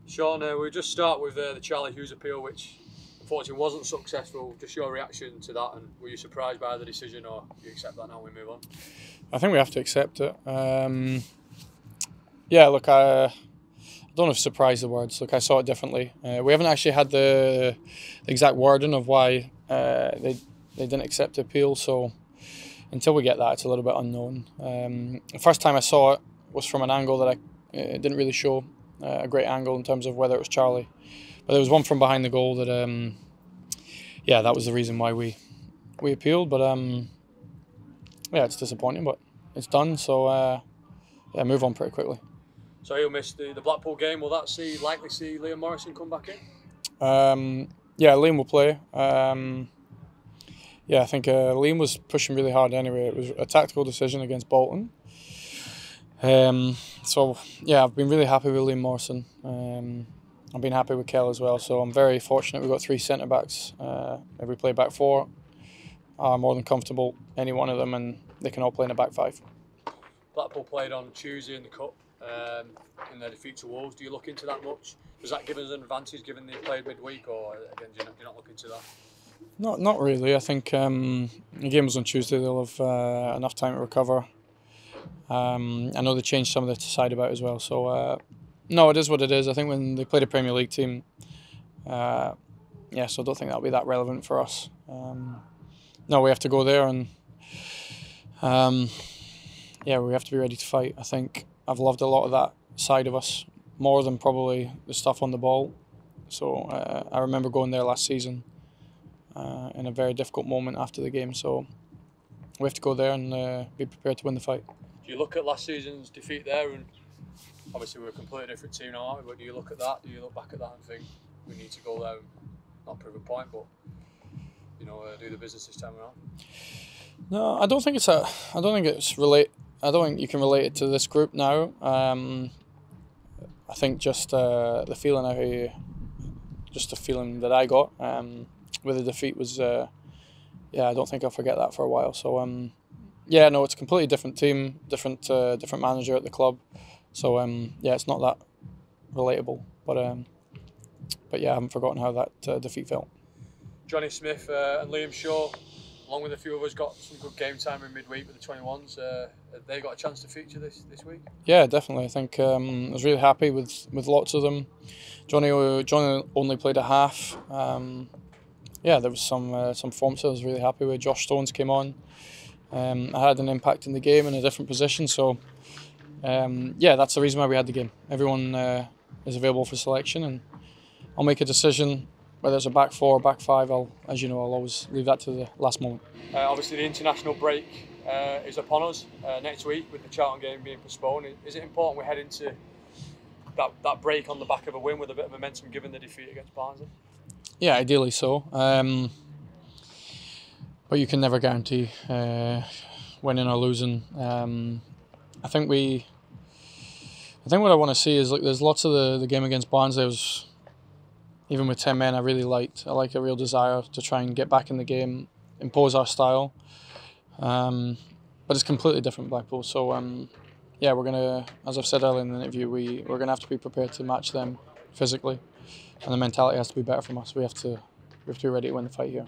Shaun, we'll just start with the Charlie Hughes appeal, which unfortunately wasn't successful. Just your reaction to that, and were you surprised by the decision, or do you accept that now and we move on? I think we have to accept it. Yeah, look, I don't know if surprised the words. Look, I saw it differently. We haven't actually had the exact wording of why they didn't accept the appeal, so until we get that, it's a little bit unknown. The first time I saw it was from an angle that it didn't really show a great angle in terms of whether it was Charlie. But there was one from behind the goal that, yeah, that was the reason why we appealed. But yeah, it's disappointing, but it's done. So yeah, move on pretty quickly. So he'll miss the Blackpool game. Will that likely see Liam Morrison come back in? Yeah, Liam will play. Yeah, I think Liam was pushing really hard anyway. It was a tactical decision against Bolton. So yeah, I've been really happy with Liam Morrison. I've been happy with Kell as well. So I'm very fortunate we've got 3 centre backs. If we play back 4, are more than comfortable, any one of them, and they can all play in a back 5. Blackpool played on Tuesday in the Cup in their defeat to Wolves. Do you look into that much? Does that give us an advantage given they played midweek, or again, do you not look into that? Not really. I think the game was on Tuesday. They'll have enough time to recover. I know they changed some of the side about as well. So no, it is what it is. I think when they played a Premier League team, yeah, so I don't think that'll be that relevant for us. No, we have to go there and yeah, we have to be ready to fight. I think I've loved a lot of that side of us more than probably the stuff on the ball. So I remember going there last season in a very difficult moment after the game. So we have to go there and be prepared to win the fight. Do you look at last season's defeat there, and obviously we're a completely different team now, aren't we? But do you look at that? Do you look back at that and think we need to go there and not prove a point, but do the business this time around? No, I don't think it's I don't think you can relate it to this group now. I think just the feeling that I got with the defeat was, yeah, I don't think I'll forget that for a while. So yeah, no, it's a completely different team, different manager at the club. So yeah, it's not that relatable. But yeah, I haven't forgotten how that defeat felt. Johnny Smith and Liam Shaw, along with a few of us, got some good game time in midweek with the 21s. Have they got a chance to feature this week? Yeah, definitely. I think I was really happy with lots of them. Johnny only played a half. Yeah, there was some performances I was really happy with. Josh Stones came on. I had an impact in the game in a different position. So yeah, that's the reason why we had the game. Everyone is available for selection, and I'll make a decision. Whether it's a back 4 or back 5, as you know, I'll always leave that to the last moment. Obviously, the international break is upon us next week with the Charlton game being postponed. Is it important we head into that break on the back of a win with a bit of momentum given the defeat against Barnsley? Yeah, ideally so. But you can never guarantee winning or losing. I think what I want to see is, like, there's lots of the game against Barnsley was, even with 10 men, I really liked. I like a real desire to try and get back in the game, impose our style. But it's completely different Blackpool. So yeah, we're gonna, as I've said earlier in the interview, we're gonna have to be prepared to match them physically, and the mentality has to be better from us. We have to be ready to win the fight here.